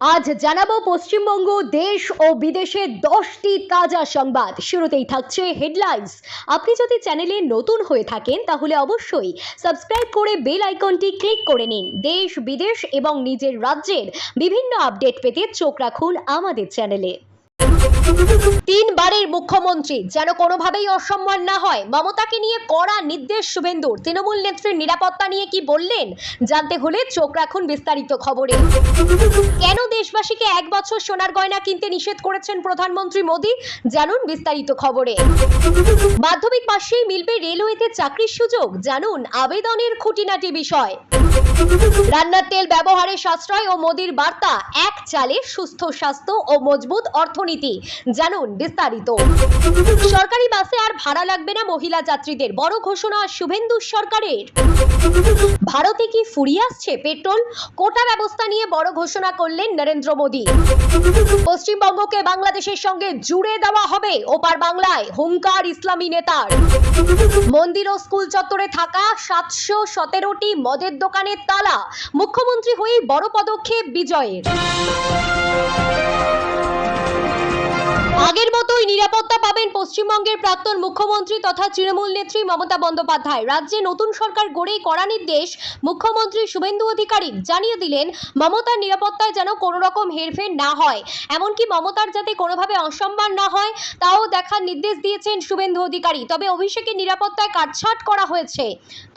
আজ জানাবো পশ্চিমবঙ্গ দেশ ও বিদেশের 10টি তাজা সংবাদ। শুরুতেই থাকছে হেডলাইন্স। আপনি যদি চ্যানেলে নতুন হয়ে থাকেন তাহলে অবশ্যই সাবস্ক্রাইব করে বেল আইকনটি ক্লিক করে নিন। দেশ বিদেশ এবং নিজের রাজ্যের বিভিন্ন আপডেট পেতে চোখ রাখুন আমাদের চ্যানেলে। তিনবারের মুখ্যমন্ত্রী যেন কোনোভাবেই অসম্মান না হয়, মমতাকে নিয়ে কড়া নির্দেশ শুভেন্দুর। তৃণমূল নেত্রীর নিরাপত্তা নিয়ে কি বললেন জানতে হলে চোখ রাখুন বিস্তারিত খবরে। কেন দেশবাসীকে 1 বছর সোনার গয়না কিনতে নিষেধ করেছেন প্রধানমন্ত্রী মোদী, জানুন বিস্তারিত খবরে। মাধ্যমিক পাশেই মিলবে রেলওয়েতে চাকরির সুযোগ, জানুন আবেদনের খুঁটিনাটি বিষয়। রান্নার তেল ব্যবহারে সাশ্রয় ও মোদীর বার্তা, এক চালে সুস্থ স্বাস্থ্য ও মজবুত অর্থনীতি, জানুন বিস্তারিত। সরকারি বাসে আর ভাড়া লাগবে না মহিলা যাত্রীদের, বড় ঘোষণা শুভেন্দু সরকারের। ভারতে কি ফুরিয়ে আসছে পেট্রোল? কোটা ব্যবস্থা নিয়ে বড় ঘোষণা করলেন নরেন্দ্র মোদী। পশ্চিমবঙ্গকে বাংলাদেশের সঙ্গে জুড়ে দেওয়া হবে, ওপার বাংলায় হুঙ্কার ইসলামী নেতার। মন্দির ও স্কুল চত্বরে থাকা 717টি মদের দোকানের তালা, মুখ্যমন্ত্রী হয়েই বড় পদক্ষেপ বিজয়ের। আগের মতোই নিরাপত্তা পাবেন পশ্চিমবঙ্গের প্রাক্তন মুখ্যমন্ত্রী তথা তৃণমূল নেত্রী মমতা বন্দ্যোপাধ্যায়। রাজ্যে নতুন সরকার গড়েই কড়া নির্দেশ মুখ্যমন্ত্রী শুভেন্দু অধিকারী। জানিয়ে দিলেন মমতার নিরাপত্তায় যেন কোনো রকম হেরফের না হয়, এমনকি মমতার যাতে কোনোভাবে অসম্মান না হয় তাও দেখার নির্দেশ দিয়েছেন শুভেন্দু অধিকারী। তবে অভিষেকের নিরাপত্তায় কাটছাঁট করা হয়েছে।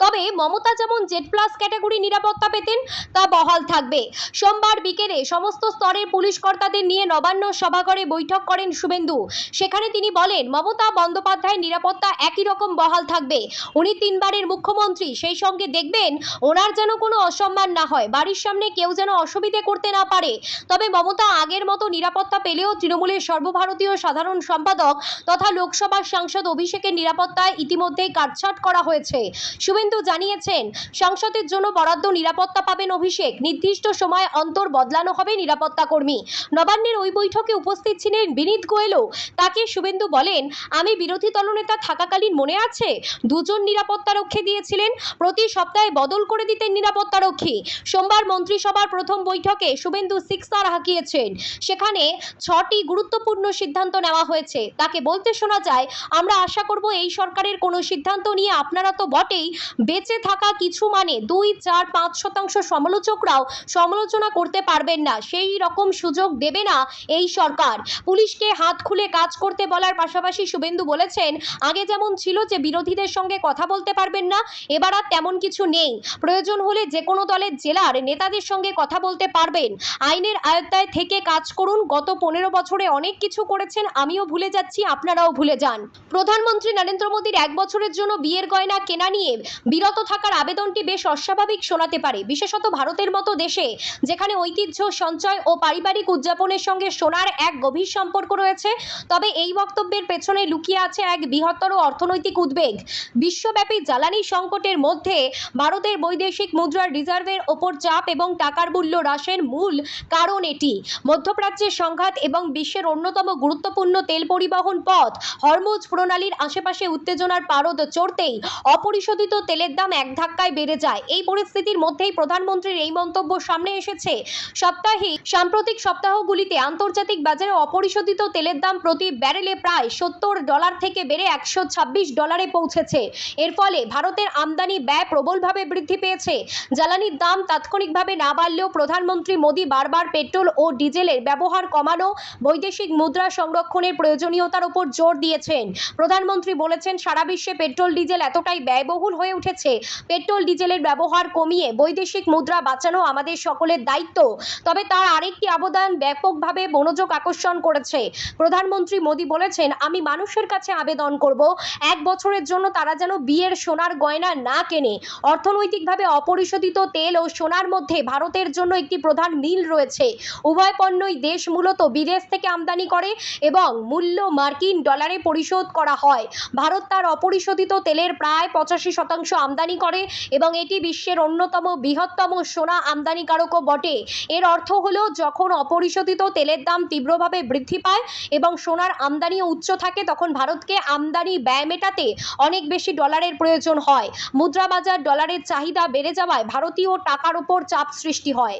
তবে মমতা যেমন জেড প্লাস ক্যাটাগরি নিরাপত্তা পেতেন তা বহাল থাকবে। সোমবার বিকেলে সমস্ত স্তরের পুলিশ কর্তাদের নিয়ে নবান্ন সভাঘরে বৈঠক করেন শুভেন্দু। সেখানে তিনি বলেন মমতা বন্দ্যোপাধ্যায়ের নিরাপত্তা একই রকম বহাল থাকবে। উনি তিনবারের মুখ্যমন্ত্রী, সেই সঙ্গে দেখবেন ওনার যেন কোনো অসম্মান না হয়, বাড়ির সামনে কেউ যেন অসুবিধে করতে না পারে। তবে মমতা আগের মতো নিরাপত্তা পেলেও তৃণমূলের সর্বভারতীয় সাধারণ সম্পাদক তথা লোকসভার সাংসদ অভিষেকের নিরাপত্তায় ইতিমধ্যেই কাটছাঁট করা হয়েছে। শুভেন্দু জানিয়েছেন সাংসদের জন্য বরাদ্দ নিরাপত্তা পাবেন অভিষেক, নির্দিষ্ট সময় অন্তর বদলানো হবে নিরাপত্তা কর্মী। নবান্নের ওই বৈঠকে উপস্থিত ছিলেন বিনীত গোয়েলও। তাকে শুভেন্দু বলেন, আমি বিরোধী দলনেতা থাকাকালীন মনে আছে 2 জন নিরাপত্তারক্ষী দিয়েছিলেন, প্রতি সপ্তাহে বদল করে দিতেন নিরাপত্তারক্ষী। সোমবার মন্ত্রিসভার প্রথম বৈঠকে শুভেন্দু সিক্সার হাঁকিয়েছেন। সেখানে 6টি গুরুত্বপূর্ণ সিদ্ধান্ত নেওয়া হয়েছে। তাকে বলতে শোনা যায়, আমরা আশা করব এই সরকারের কোনো সিদ্ধান্ত নিয়ে আপনারা তো বটেই, বেঁচে থাকা কিছু মানে 2, 4, 5% সমালোচকরাও সমালোচনা করতে পারবেন না, সেই রকম সুযোগ দেবে না এই সরকার। পুলিশকে হাত খুলে কাজ করতে বলার পাশাপাশি শুভেন্দু বলেছেন, আগে যেমন ছিল যে বিরোধীদের সঙ্গে কথা বলতে পারবেন না, এবার আর তেমন কিছু নেই। প্রয়োজন হলে যে কোনো দলের জেলার নেতাদের সঙ্গে কথা বলতে পারবেন। আইনের আয়ত্তায় থেকে কাজ করুন। গত 15 বছরে অনেক কিছু করেছেন, আমিও ভুলে যাচ্ছি, আপনারাও ভুলে যান। প্রধানমন্ত্রী নরেন্দ্র মোদীর 1 বছরের জন্য বিয়ের গয়না কেনা নিয়ে বিরত থাকার আবেদনটি বেশ অস্বাভাবিক শোনাতে পারে, বিশেষত ভারতের মতো দেশে যেখানে ঐতিহ্য, সঞ্চয় ও পারিবারিক উদযাপনের সঙ্গে সোনার এক গভীর সম্পর্ক রয়েছে। তবে এই বক্তব্যের পেছনে লুকিয়ে আছে এক বৃহত্তর অর্থনৈতিক উদ্বেগ। বিশ্বব্যাপী জ্বালানি সংকটের মধ্যে ভারতের বৈদেশিক মুদ্রার রিজার্ভের ওপর চাপ এবং টাকার মূল্য হ্রাসের মূল কারণ এটি। মধ্যপ্রাচ্যের সংঘাত এবং বিশ্বের অন্যতম গুরুত্বপূর্ণ তেল পরিবহন পথ হরমুজ প্রণালীর আশেপাশে উত্তেজনার পারদ চড়তেই অপরিশোধিত তেলের দাম এক ধাক্কায় বেড়ে যায়। এই পরিস্থিতির মধ্যেই প্রধানমন্ত্রীর এই মন্তব্য সামনে এসেছে। সাম্প্রতিক সপ্তাহগুলিতে আন্তর্জাতিক বাজারে অপরিশোধিত তেলের দাম প্রতি ব্যারেলে প্রায় $70 থেকে বেড়ে $126 পৌঁছেছে। এর ফলে ভারতের আমদানি ব্যয় প্রবলভাবে বৃদ্ধি পেয়েছে। জ্বালানির দাম তাৎক্ষণিকভাবে না বাড়লেও প্রধানমন্ত্রী মোদী বারবার পেট্রোল ও ডিজেলের ব্যবহার কমানো, বৈদেশিক মুদ্রা সংরক্ষণের প্রয়োজনীয়তার উপর জোর দিয়েছেন। প্রধানমন্ত্রী বলেছেন, সারা বিশ্বে পেট্রোল ডিজেল এতটাই ব্যয়বহুল হয়ে উঠেছে, পেট্রোল ডিজেলের ব্যবহার কমিয়ে বৈদেশিক মুদ্রা বাঁচানো আমাদের সকলের দায়িত্ব। তবে তার আরেকটি অবদান ব্যাপকভাবে মনোযোগ আকর্ষণ করেছে। প্রধানমন্ত্রী মোদী বলেছেন, আমি মানুষের কাছে আবেদন করব 1 বছরের জন্য তারা যেন বিয়ের সোনার গয়না না কেনে। অর্থনৈতিকভাবে অপরিশোধিত তেল ও সোনার মধ্যে ভারতের জন্য একটি প্রধান মিল রয়েছে। উভয় পণ্যই দেশ মূলত বিদেশ থেকে আমদানি করে এবং মূল্য মার্কিন ডলারে পরিশোধ করা হয়। ভারত তার অপরিশোধিত তেলের প্রায় 85% আমদানি করে এবং এটি বিশ্বের অন্যতম বৃহত্তম সোনা আমদানিকারকও বটে। এর অর্থ হলো, যখন অপরিশোধিত তেলের দাম তীব্রভাবে বৃদ্ধি পায় এবং সোনার আমদানিও উচ্চ থাকে, তখন ভারতকে আমদানি ব্যয় মেটাতে অনেক বেশি ডলারের প্রয়োজন হয়। মুদ্রা বাজার ডলারের চাহিদা বেড়ে যাওয়ায় ভারতীয় টাকার উপর চাপ সৃষ্টি হয়।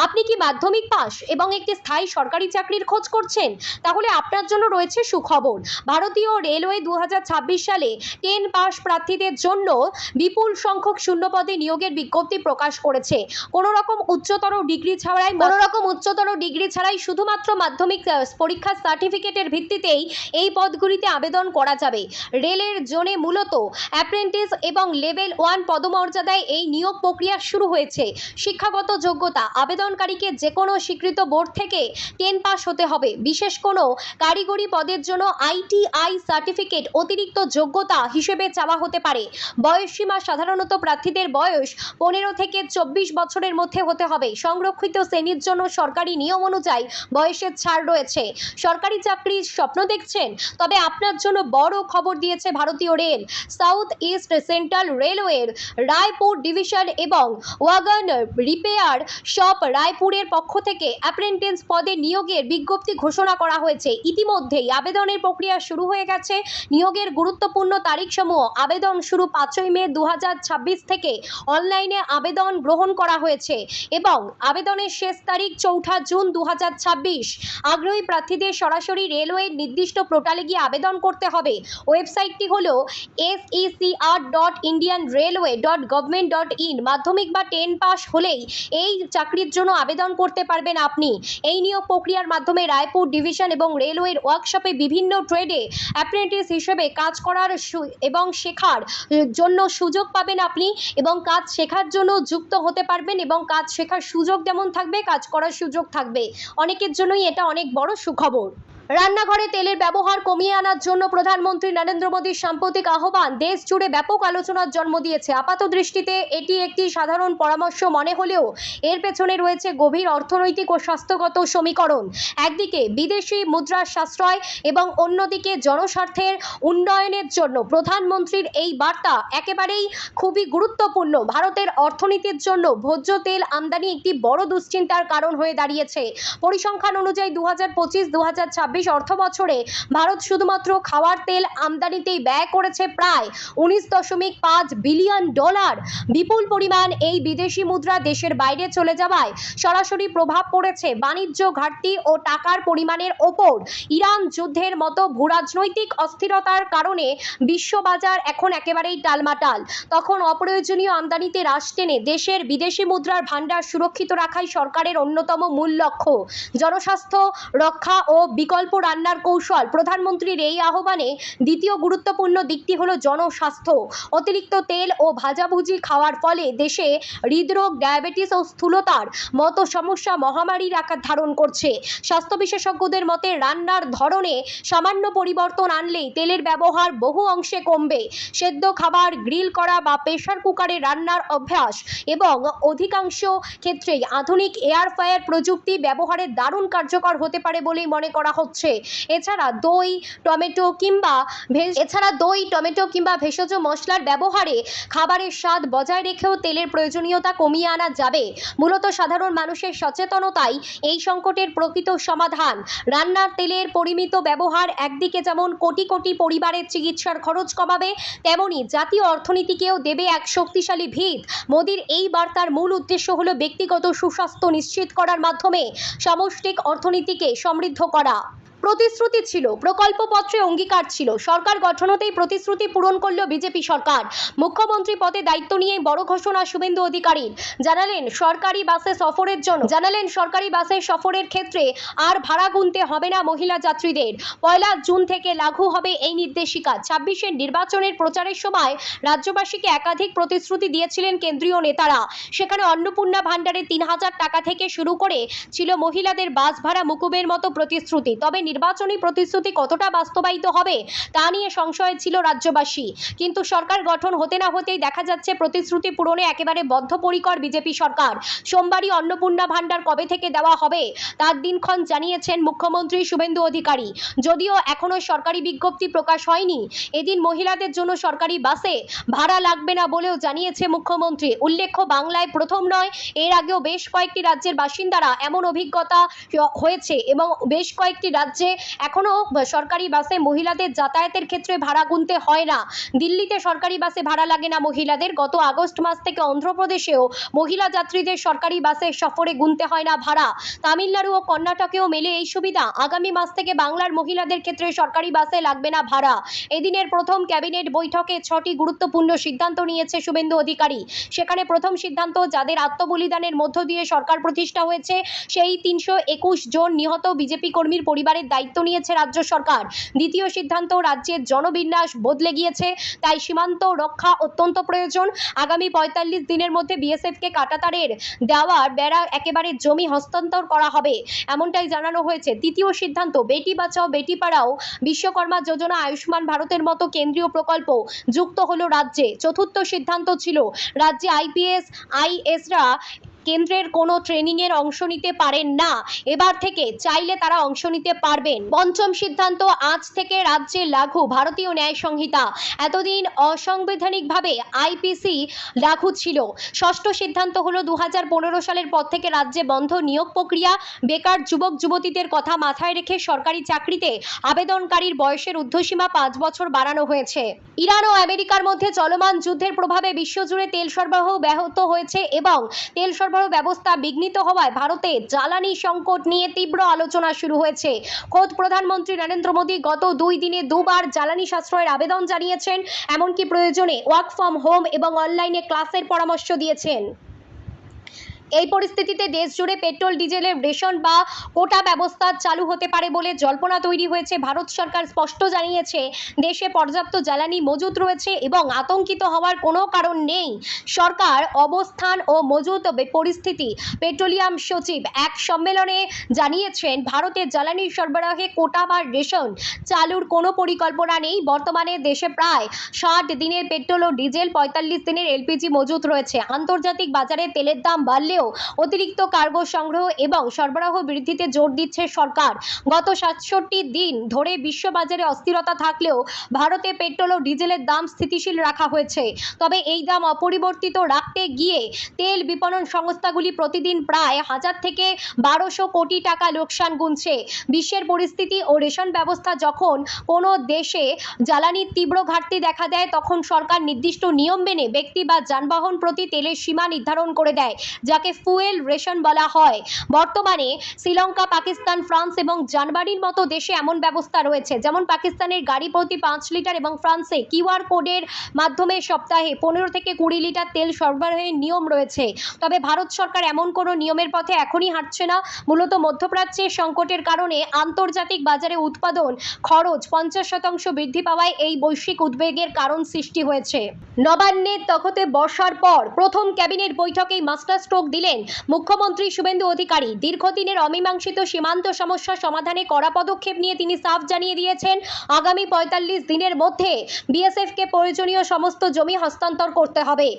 আপনি কি মাধ্যমিক পাস এবং একটি স্থায়ী সরকারি চাকরির খোঁজ করছেন? তাহলে আপনার জন্য রয়েছে সুখবর। ভারতীয় রেলওয়ে 2026 সালে 10 পাস প্রার্থীদের জন্য বিপুল সংখ্যক শূন্যপদে নিয়োগের বিজ্ঞপ্তি প্রকাশ করেছে। কোনো রকম উচ্চতর ডিগ্রি ছাড়াই শুধুমাত্র মাধ্যমিক পরীক্ষার সার্টিফিকেটের ভিত্তিতেই এই পদগুলিতে আবেদন করা যাবে। রেলের জোনে মূলত অ্যাপ্রেন্টিস এবং লেভেল 1 পদমর্যাদায় এই নিয়োগ প্রক্রিয়া শুরু হয়েছে। শিক্ষাগত যোগ্যতা: আবেদনকারীকে যে কোনো স্বীকৃত বোর্ড থেকে 10 পাস হতে হবে। বিশেষ কোনো কারিগরি পদের জন্য ITI সার্টিফিকেট অতিরিক্ত যোগ্যতা হিসেবে চাওয়া হতে পারে। বয়সসীমা: সাধারণত প্রার্থীদের বয়স 15 থেকে 24 বছরের মধ্যে হতে হবে। সংরক্ষিত শ্রেণীর জন্য সরকারি নিয়ম অনুযায়ী বয়সের ছাড় রয়েছে। সরকারি চাকরির স্বপ্ন দেখছেন? তবে আপনার জন্য বড় খবর দিয়েছে ভারতীয় রেল। সাউথ ইস্ট সেন্ট্রাল রেলওয়ের রায়পুর ডিভিশন এবং ওয়াগন রিপেয়ার শপ রায়পুরের পক্ষ থেকে অ্যাপ্রেন্টিস পদে নিয়োগের বিজ্ঞপ্তি ঘোষণা করা হয়েছে। ইতিমধ্যেই আবেদনের প্রক্রিয়া শুরু হয়ে গেছে। নিয়োগের গুরুত্বপূর্ণ তারিখসমূহ: আবেদন শুরু 5ই মে 2026 থেকে অনলাইনে আবেদন গ্রহণ করা হয়েছে এবং আবেদনের শেষ তারিখ 4 জুন 2026। আগ্রহী প্রার্থীদের সরাসরি রেলওয়ের নির্দিষ্ট পোর্টালে গিয়ে আবেদন করতে হবে। ওয়েবসাইটটি হলো secr.indianrailway.government.in। মাধ্যমিক বা 10 পাস হলেই এই চাকরির জন্য আবেদন করতে পারবেন আপনি। এই নিয়োগ প্রক্রিয়ার মাধ্যমে রায়পুর ডিভিশন এবং রেলওয়ের ওয়ার্কশপে বিভিন্ন ট্রেডে অ্যাপ্রেন্টিস হিসেবে কাজ করার এবং শেখার জন্য সুযোগ পাবেন আপনি, এবং কাজ শেখার জন্য যুক্ত হতে পারবেন, এবং কাজ শেখার সুযোগ যেমন থাকবে কাজ করার সুযোগ থাকবে। অনেকের জন্যই এটা অনেক বড় সুখবর। রান্নাঘরে তেলের ব্যবহার কমিয়ে আনার জন্য প্রধানমন্ত্রী নরেন্দ্র মোদীর সাম্প্রতিক আহ্বান দেশ জুড়ে ব্যাপক আলোচনার জন্ম দিয়েছে। আপাত দৃষ্টিতে এটি একটি সাধারণ পরামর্শ মনে হলেও এর পেছনে রয়েছে গভীর অর্থনৈতিক ও স্বাস্থ্যগত সমীকরণ। একদিকে বিদেশি মুদ্রার সাশ্রয় এবং অন্যদিকে জনস্বার্থের উন্নয়নের জন্য প্রধানমন্ত্রীর এই বার্তা একেবারেই খুবই গুরুত্বপূর্ণ। ভারতের অর্থনীতির জন্য ভোজ্য তেল আমদানি একটি বড় দুশ্চিন্তার কারণ হয়ে দাঁড়িয়েছে। পরিসংখ্যান অনুযায়ী 2025-2026 অর্থ বছরে ভারত শুধুমাত্র খাওয়ার তেল আমদানিতেই ব্যয় করেছে প্রায় $19.5 বিলিয়ন। বিপুল পরিমাণ এই বিদেশি মুদ্রা দেশের বাইরে চলে যাওয়ায় সরাসরি প্রভাব পড়েছে বাণিজ্য ঘাটতি ও টাকার পরিমাণের ওপর। ইরান যুদ্ধের মতো ভূরাজনৈতিক অস্থিরতার কারণে বিশ্ববাজার এখন একেবারেই টালমাটাল। তখন অপ্রয়োজনীয় আমদানিতে হ্রাস টেনে দেশের বিদেশি মুদ্রার ভাণ্ডার সুরক্ষিত রাখাই সরকারের অন্যতম মূল লক্ষ্য। জনস্বাস্থ্য রক্ষা ও বিকল্প রান্নার কৌশল: প্রধানমন্ত্রীর এই আহ্বানে দ্বিতীয় গুরুত্বপূর্ণ দিকটি হলো জনস্বাস্থ্য। অতিরিক্ত তেল ও ভাজাভুজি খাওয়ার ফলে দেশে হৃদরোগ, ডায়াবেটিস ও স্থূলতার মতো সমস্যা মহামারীর আকার ধারণ করছে। স্বাস্থ্য বিশেষজ্ঞদের মতে রান্নার ধরনে সামান্য পরিবর্তন আনলেই তেলের ব্যবহার বহু অংশে কমবে। সেদ্ধ খাবার, গ্রিল করা বা প্রেসার কুকারে রান্নার অভ্যাস এবং অধিকাংশ ক্ষেত্রেই আধুনিক এয়ার ফ্রায়ার প্রযুক্তি ব্যবহারে দারুণ কার্যকর হতে পারে বলেই মনে করা হচ্ছে। এছাড়া দই, টমেটো কিংবা ভেষজ মশলার ব্যবহারে খাবারের স্বাদ বজায় রেখেও তেলের প্রয়োজনীয়তা কমিয়ে আনা যাবে। মূলত সাধারণ মানুষের সচেতনতাই এই সংকটের প্রকৃত সমাধান। রান্নার তেলের পরিমিত ব্যবহার একদিকে যেমন কোটি কোটি পরিবারের চিকিৎসার খরচ কমাবে, তেমনি জাতীয় অর্থনীতিকেও দেবে এক শক্তিশালী ভিত। মোদির এই বার্তার মূল উদ্দেশ্য হলো ব্যক্তিগত সুস্বাস্থ্য নিশ্চিত করার মাধ্যমে সামষ্টিক অর্থনীতিকে সমৃদ্ধ করা। প্রতিশ্রুতি ছিল, প্রকল্পপত্রে অঙ্গীকার ছিল, সরকার গঠন হতেই প্রতিশ্রুতি পূরণ করল বিজেপি সরকার। মুখ্যমন্ত্রী পদে দায়িত্ব নিয়ে বড় ঘোষণা শুভেন্দু অধিকারীর। জানালেন সরকারি বাসে সফরের ক্ষেত্রে আর ভাড়া গুনতে হবে না মহিলা যাত্রীদের। 1 জুন থেকে লাগু হবে এই নির্দেশিকা। 26-এর নির্বাচনের প্রচারের সময় রাজ্যবাসীকে একাধিক প্রতিশ্রুতি দিয়েছিলেন কেন্দ্রীয় নেতারা। সেখানে অন্নপূর্ণা ভাণ্ডারে 3000 টাকা থেকে শুরু করে ছিল মহিলাদের বাস ভাড়া মুকুবের মতো প্রতিশ্রুতি। তবে নির্বাচনী প্রতিশ্রুতি কতটা বাস্তবায়িত হবে তা নিয়ে সংশয় ছিল রাজ্যবাসী। কিন্তু সরকার গঠন হতে না হতেই দেখা যাচ্ছে প্রতিশ্রুতি পূরণে একেবারে বদ্ধপরিকর বিজেপি সরকার। সোমবারই অন্নপূর্ণা ভাণ্ডার কবে থেকে দেওয়া হবে তার দিনক্ষণ জানিয়েছেন মুখ্যমন্ত্রী শুভেন্দু অধিকারী। যদিও এখনো সরকারি বিজ্ঞপ্তি প্রকাশ হয়নি। এদিন মহিলাদের জন্য সরকারি বাসে ভাড়া লাগবে না বলেও জানিয়েছে মুখ্যমন্ত্রী। উল্লেখ্য, বাংলায় প্রথম নয়, এর আগেও বেশ কয়েকটি রাজ্যের বাসিন্দারা এমন অভিজ্ঞতা হয়েছে এবং বেশ কয়েকটি রাজ্যে রাজ্যে এখনো সরকারি বাসে মহিলাদের যাতায়াতের ক্ষেত্রে ভাড়া গুনতে হয় না। দিল্লিতে সরকারি বাসে ভাড়া লাগে না মহিলাদের। গত আগস্ট মাস থেকে অন্ধ্রপ্রদেশেও মহিলা যাত্রীদের সরকারি বাসে সফরে গুনতে হয় না ভাড়া। তামিলনাড়ু ও কর্ণাটকেও মেলে এই সুবিধা। আগামী মাস থেকে বাংলার মহিলাদের ক্ষেত্রে সরকারি বাসে লাগবে না ভাড়া। এদিনের প্রথম ক্যাবিনেট বৈঠকে 6টি গুরুত্বপূর্ণ সিদ্ধান্ত নিয়েছে শুভেন্দু অধিকারী। সেখানে প্রথম সিদ্ধান্ত, যাদের আত্মবলিদানের মধ্য দিয়ে সরকার প্রতিষ্ঠা হয়েছে সেই 321 জন নিহত বিজেপি কর্মীর পরিবারের দায়িত্ব নিয়েছে রাজ্য সরকার। দ্বিতীয় সিদ্ধান্ত, রাজ্যের জনবিন্যাস বদলে গিয়েছে, তাই সীমান্ত রক্ষা অত্যন্ত প্রয়োজন। আগামী 45 দিনের মধ্যে বিএসএফকে কাঁটাতারের দেওয়ার বেড়া একেবারে জমি হস্তান্তর করা হবে, এমনটাই জানানো হয়েছে। তৃতীয় সিদ্ধান্ত, বেটি বাঁচাও বেটি পড়াও, বিশ্বকর্মা যোজনা, আয়ুষ্মান ভারতের মতো কেন্দ্রীয় প্রকল্প যুক্ত হলো রাজ্যে। চতুর্থ সিদ্ধান্ত ছিল, রাজ্যে আইপিএস আইএসরা কেন্দ্রের কোনো ট্রেনিংয়ের অংশ নিতে পারেন না, এবার থেকে চাইলে তারা অংশ নিতে পারবেন। পঞ্চম সিদ্ধান্ত, আজ থেকে রাজ্যে লাগু ভারতীয় ন্যায় সংহিতা। এতদিন অসাংবিধানিকভাবে আইপিসি লাগু ছিল। ষষ্ঠ সিদ্ধান্ত হলো 2015 সালের পর থেকে রাজ্যে বন্ধ নিয়োগ প্রক্রিয়া। বেকার যুবক যুবতীদের কথা মাথায় রেখে সরকারি চাকরিতে আবেদনকারীর বয়সের ঊর্ধ্বসীমা 5 বছর বাড়ানো হয়েছে। ইরান ও আমেরিকার মধ্যে চলমান যুদ্ধের প্রভাবে বিশ্বজুড়ে তেল সরবরাহ ব্যাহত হয়েছে এবং তেল সরবরাহ ব্যবস্থা বিঘ্নিত হওয়ায় ভারতে জ্বালানি সংকট নিয়ে তীব্র আলোচনা শুরু হয়েছে। খোদ প্রধানমন্ত্রী নরেন্দ্র মোদী গত 2 দিনে 2 বার জ্বালানি সাশ্রয়ের আবেদন জানিয়েছেন, এমনকি প্রয়োজনে ওয়ার্ক ফ্রম হোম এবং অনলাইনে ক্লাসের পরামর্শ দিয়েছেন। এই পরিস্থিতিতে দেশ জুড়ে পেট্রোল ডিজেলের রেশন বা কোটা ব্যবস্থা চালু হতে পারে বলে জল্পনা তৈরি হয়েছে। ভারত সরকার স্পষ্ট জানিয়েছে, দেশে পর্যাপ্ত জ্বালানি মজুত রয়েছে এবং আতঙ্কিত হওয়ার কোনো কারণ নেই। সরকার অবস্থান ও মজুত পরিস্থিতি পেট্রোলিয়াম সচিব এক সম্মেলনে জানিয়েছেন, ভারতের জ্বালানি সরবরাহে কোটা বা রেশন চালুর কোনো পরিকল্পনা নেই। বর্তমানে দেশে প্রায় 60 দিনের পেট্রোল ও ডিজেল, 45 দিনের এলপিজি মজুত রয়েছে। আন্তর্জাতিক বাজারে তেলের দাম বাড়লেও অতিরিক্ত কার্গো সংগ্রহ এবং সরবরাহ বৃদ্ধিতে জোর দিচ্ছে সরকার। গত 67 দিন ধরে বিশ্ববাজারে অস্থিরতা থাকলেও ভারতে পেট্রোল ও ডিজেলের দাম স্থিতিশীল রাখা হয়েছে। তবে এই দাম অপরিবর্তিত রাখতে গিয়ে তেল বিপণন সংস্থাগুলি প্রতিদিন প্রায় 1000 থেকে 1200 কোটি টাকা লোকসান গুনছে। বিশ্বের পরিস্থিতি ও রেশন ব্যবস্থা যখন কোনো দেশে জ্বালানির তীব্র ঘাটতি দেখা দেয়, তখন সরকার নির্দিষ্ট নিয়ম মেনে ব্যক্তি বা যানবাহন প্রতি তেলের সীমা নির্ধারণ করে দেয়, যাকে ফুয়েল রেশন বলা হয়। বর্তমানে শ্রীলঙ্কা, পাকিস্তান, ফ্রান্স এবং জার্মানির মতো দেশে এমন ব্যবস্থা রয়েছে। যেমন পাকিস্তানের গাড়ি প্রতি 5 লিটার এবং ফ্রান্সে কিউআর কোডের মাধ্যমে সপ্তাহে 15 থেকে 20 লিটার তেল সরবরাহের নিয়ম রয়েছে। তবে ভারত সরকার এমন কোনো নিয়মের পথে এখনই হাঁটছে না। মূলত মধ্যপ্রাচ্যের সংকটের কারণে আন্তর্জাতিক বাজারে উৎপাদন খরচ 50% বৃদ্ধি পাওয়ায় এই বৈশ্বিক উদ্বেগের কারণ সৃষ্টি হয়েছে। নবান্নের তখতে বসার পর প্রথম ক্যাবিনেট বৈঠকেই মাস্টার স্ট্রোক দিলেন মুখ্যমন্ত্রী শুভেন্দু অধিকারী। দীর্ঘদিনের অমীমাংসিত সীমান্ত সমস্যা সমাধানে কড়া পদক্ষেপ নিয়ে তিনি সাফ জানিয়ে দিয়েছেন, আগামী 45 দিনের মধ্যে বিএসএফকে প্রয়োজনীয় সমস্ত জমি হস্তান্তর করতে হবে।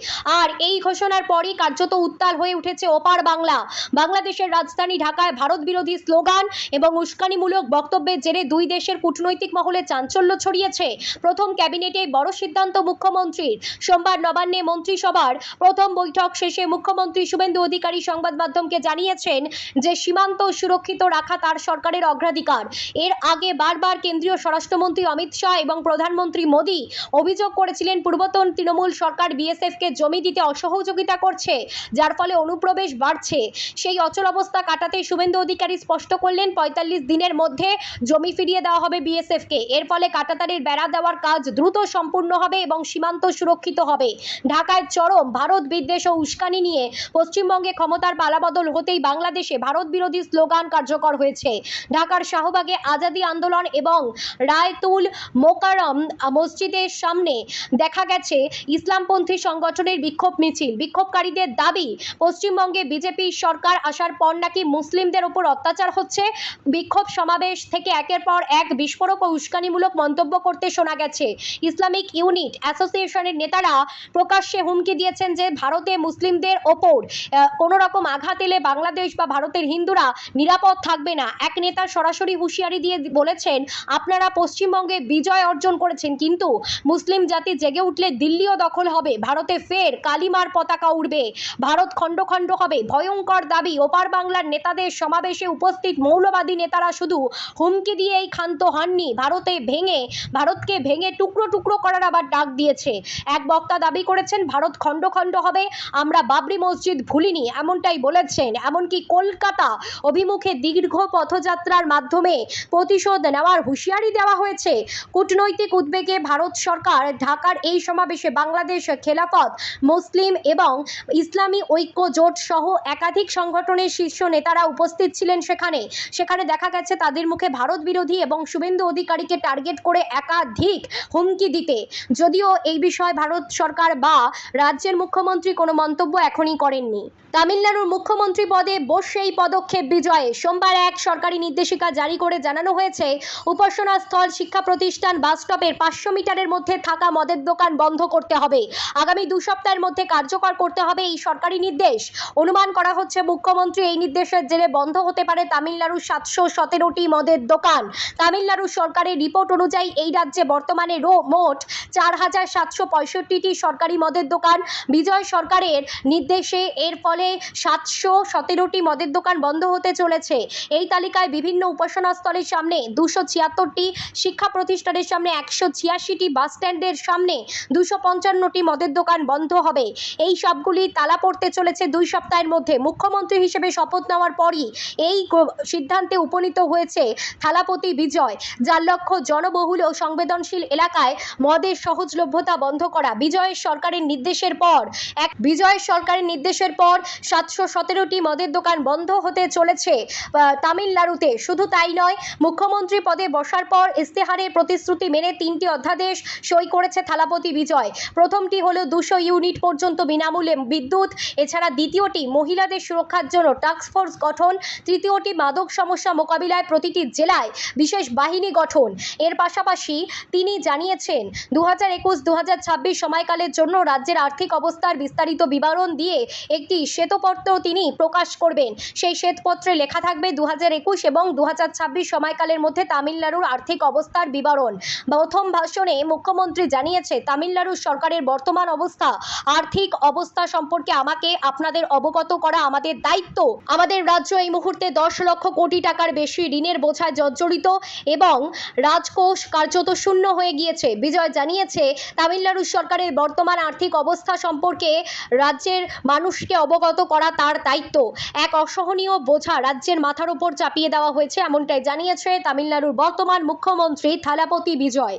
আর এই ঘোষণার পরই কার্যত উত্তাল হয়ে উঠেছে ওপার বাংলা। বাংলাদেশের রাজধানী ঢাকায় ভারত বিরোধী স্লোগান এবং উস্কানিমূলক বক্তব্যের জেরে দুই দেশের কূটনৈতিক মহলে চাঞ্চল্য ছড়িয়েছে। প্রথম ক্যাবিনেটে বড় সিদ্ধান্ত মুখ্যমন্ত্রীর। সোমবার নবান্নে মন্ত্রিসভার প্রথম বৈঠক শেষে মুখ্যমন্ত্রী শুভেন্দু অধিকারী সংবাদ মাধ্যমকে জানিয়েছেন যে সীমান্ত সুরক্ষিত রাখা তার সরকারের অগ্রাধিকার। এর আগে বারবার কেন্দ্রীয় স্বরাষ্ট্রমন্ত্রী অমিত শাহ এবং প্রধানমন্ত্রী মোদী অভিযোগ করেছিলেন, পূর্বতন তৃণমূল সরকার বিএসএফকে জমি দিতে অসহযোগিতা করছে, যার ফলে অনুপ্রবেশ বাড়ছে। সেই অচলাবস্থা কাটাতে শুভেন্দু অধিকারী স্পষ্ট করলেন, 45 দিনের মধ্যে জমি ফিরিয়ে দেওয়া হবে বিএসএফকে। এর ফলে কাঁটাতারের বেড়া দেওয়ার কাজ দ্রুত সম্পূর্ণ হবে এবং সীমান্ত সুরক্ষিত হবে। ঢাকায় চরম ভারত বিদ্বেষ ও উস্কানি নিয়ে পশ্চিমবঙ্গে ক্ষমতার পালাবদল হতেই বাংলাদেশে ভারত বিরোধী স্লোগান কার্যকর হয়েছে। ঢাকার শাহবাগে আজাদি আন্দোলন এবং রায়তুল মোকাররম মসজিদের সামনে দেখা গেছে ইসলামপন্থী সংগঠনের বিক্ষোভ মিছিল। বিক্ষোভকারীদের দাবি, পশ্চিমবঙ্গে বিজেপি সরকার আসার পর নাকি মুসলিমদের উপর অত্যাচার হচ্ছে। বিক্ষোভ সমাবেশ থেকে একের পর এক বিস্ফোরক ও উস্কানিমূলক মন্তব্য করতে শোনা গেছে। ইসলামিক ইউনিট অ্যাসোসিয়েশনের নেতারা প্রকাশ্যে হুমকি দিয়েছেন যে ভারতে মুসলিমদের ওপর কোনো রকম আঘাত এলে বাংলাদেশ বা ভারতের হিন্দুরা নিরাপদ থাকবে না। এক নেতা সরাসরি হুঁশিয়ারি দিয়ে বলেছেন, আপনারা পশ্চিমবঙ্গে বিজয় অর্জন করেছেন, কিন্তু মুসলিম জাতি জেগে উঠলে দিল্লিও দখল হবে, ভারতে ফের কালিমার পতাকা উড়বে, ভারত খণ্ড খণ্ড হবে। ভয়ঙ্কর দাবি। ওপার বাংলার নেতাদের সমাবেশে উপস্থিত মৌলবাদী নেতারা শুধু হুমকি দিয়েই ক্ষান্ত হননি, ভারতকে ভেঙে টুকরো টুকরো করার আবার ডাক দিয়েছে। এক বক্তা দাবি করেছেন, ভারত খণ্ড খণ্ড হবে, আমরা বাবরি মসজিদ ভুলিনি, এমনটাই বলেছেন। এমনকি কলকাতা অভিমুখে দীর্ঘ পথযাত্রার মাধ্যমে প্রতিশোধ নেওয়ার হুঁশিয়ারি দেওয়া হয়েছে। কূটনৈতিক উদ্বেগে ভারত সরকার ঢাকার এই সমাবেশে বাংলাদেশ খেলাফত মুসলিম এবং ইসলামী ঐক্য জোট সহ একাধিক সংগঠনের শীর্ষ নেতারা উপস্থিত ছিলেন। সেখানে দেখা গেছে তাদের মুখে ভারত বিরোধী এবং শুভেন্দু অধিকারীকে টার্গেট করে একাধিক হুমকি দিতে। যদিও এই বিষয়ে ভারত সরকার বা রাজ্যের মুখ্যমন্ত্রী কোনো মন্তব্য এখনই করেননি। তামিলনাড়ুর মুখ্যমন্ত্রী পদে বসে এই পদক্ষেপ বিজয়ে। সোমবার এক সরকারি নির্দেশিকা জারি করে জানানো হয়েছে, উপাসনা স্থল, শিক্ষা প্রতিষ্ঠান, বাসস্টপের 500 মিটারের মধ্যে থাকা মদের দোকান বন্ধ করতে হবে। আগামী 2 সপ্তাহের মধ্যে কার্যকর করতে হবে এই সরকারি নির্দেশ। অনুমান করা হচ্ছে মুখ্যমন্ত্রী এই নির্দেশের জেরে বন্ধ হতে পারে তামিলনাড়ুর 717টি মদের দোকান। তামিলনাড়ু সরকারের রিপোর্ট অনুযায়ী এই রাজ্যে বর্তমানে মোট 4765টি সরকারি মদের দোকান। বিজয় সরকারের নির্দেশে এর ফলে 717টি মদের দোকান বন্ধ হতে চলেছে। এই তালিকায় বিভিন্ন উপাসনা স্থলের সামনে 276টি, শিক্ষা প্রতিষ্ঠানের সামনে 186টি, বাস স্ট্যান্ডের সামনে 255টি মদের দোকান বন্ধ হবে। এই সবগুলি তালা পড়তে চলেছে 2 সপ্তাহের মধ্যে। মুখ্যমন্ত্রী হিসেবে শপথ নেওয়ার পরই এই সিদ্ধান্তে উপনীত হয়েছে থালাপতি বিজয়, যার লক্ষ্য জনবহুল ও সংবেদনশীল এলাকায় মদের সহজলভ্যতা বন্ধ করা। বিজয় সরকারের নির্দেশের পর 717টি মদের দোকান বন্ধ হতে চলেছে তামিলনাড়ুতে। শুধু তাই নয়, মুখ্যমন্ত্রী পদে বসার পর ইস্তেহারের প্রতিশ্রুতি মেনে 3টি অধ্যাদেশ সই করেছে থালাপতি বিজয়। প্রথমটি হলো 200 ইউনিট পর্যন্ত বিনামূল্যে বিদ্যুৎ। এছাড়া দ্বিতীয়টি মহিলাদের সুরক্ষার জন্য টাস্কফোর্স গঠন। তৃতীয়টি মাদক সমস্যা মোকাবিলায় প্রতিটি জেলায় বিশেষ বাহিনী গঠন। এর পাশাপাশি তিনি জানিয়েছেন, 2021-2026 সময়কালের জন্য রাজ্যের আর্থিক অবস্থার বিস্তারিত বিবরণ দিয়ে একটি শ্বেতপত্র তিনি প্রকাশ করবেন। সেই শ্বেতপত্রে লেখা থাকবে 2021 এবং 2026 সময়কালের মধ্যে তামিলনাড়ুর আর্থিক অবস্থার বিবরণ। প্রথম ভাষণে মুখ্যমন্ত্রী জানিয়েছে, তামিলনাড়ু সরকারের বর্তমান আর্থিক অবস্থা সম্পর্কে আপনাদের অবগত করা আমাদের দায়িত্ব। আমাদের রাজ্য এই মুহূর্তে 10 লক্ষ কোটি টাকার বেশি ঋণের বোঝায় জর্জরিত এবং রাজকোষ কার্যত শূন্য হয়ে গিয়েছে। বিজয় জানিয়েছে, তামিলনাড়ু সরকারের বর্তমান আর্থিক অবস্থা সম্পর্কে রাজ্যের মানুষকে অবগত করা তার দায়িত্ব। এক অসহনীয় বোঝা রাজ্যের মাথার উপর চাপিয়ে দেওয়া হয়েছে, এমনটাই জানিয়েছে তামিলনাড়ুর বর্তমান মুখ্যমন্ত্রী থালাপতি বিজয়।